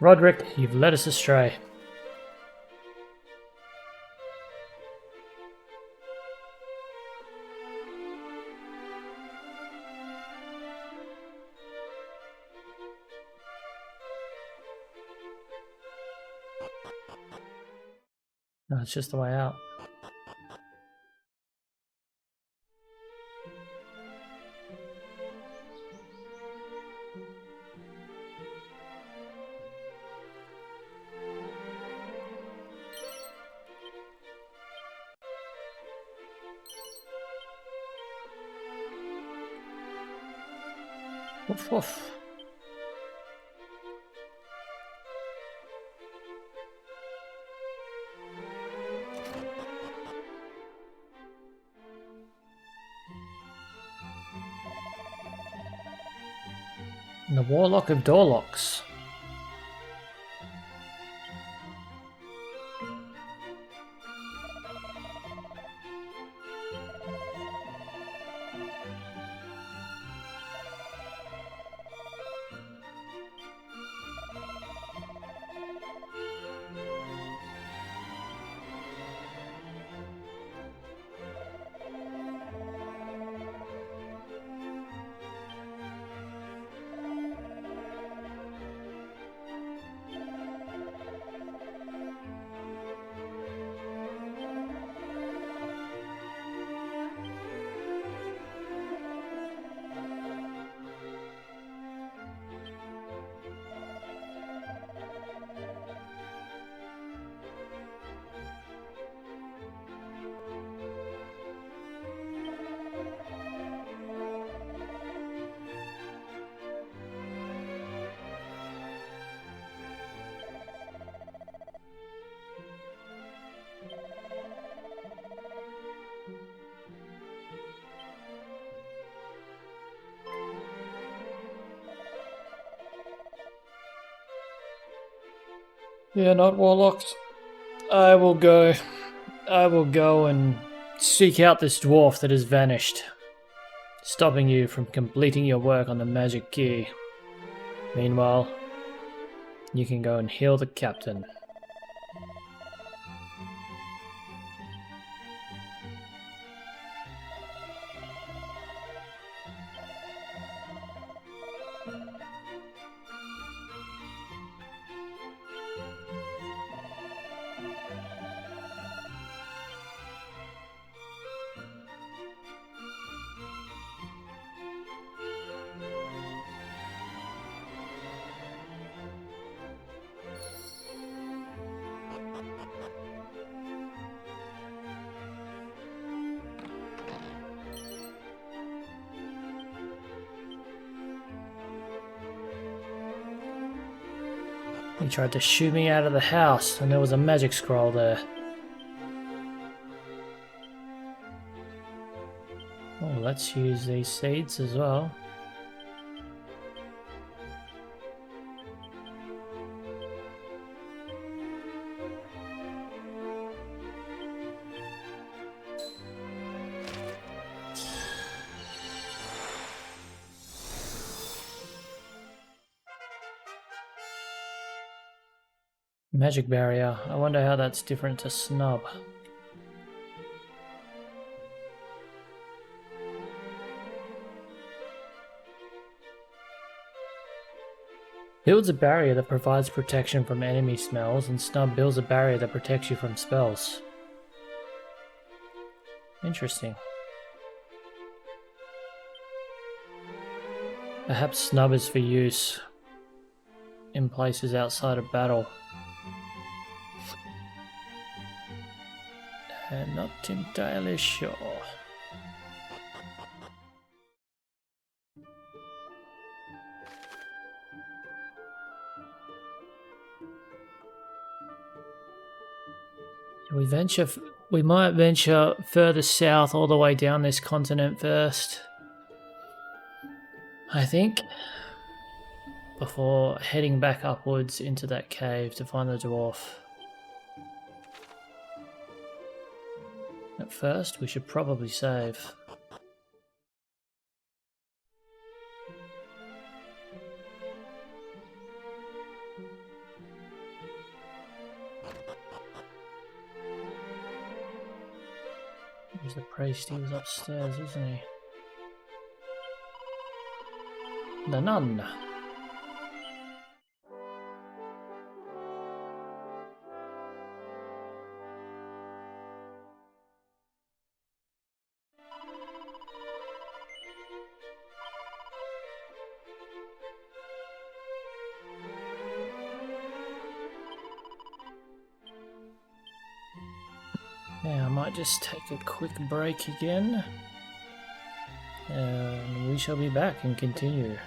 Roderick, you've led us astray. No, it's just the way out. Woof woof. And the Warlock of Doorlocks. Yeah, not warlocks. I will go. I will go and seek out this dwarf that has vanished, stopping you from completing your work on the magic key. Meanwhile, you can go and heal the captain. He tried to shoo me out of the house, and there was a magic scroll there. Oh, let's use these seeds as well. Magic barrier. I wonder how that's different to snub. Builds a barrier that provides protection from enemy smells, and snub builds a barrier that protects you from spells. Interesting. Perhaps snub is for use in places outside of battle. I'm not entirely sure. We might venture further south all the way down this continent first, I think, before heading back upwards into that cave to find the dwarf. At first, we should probably save. There's the priest, he was upstairs, wasn't he? The nun. Now I might just take a quick break again, and we shall be back and continue.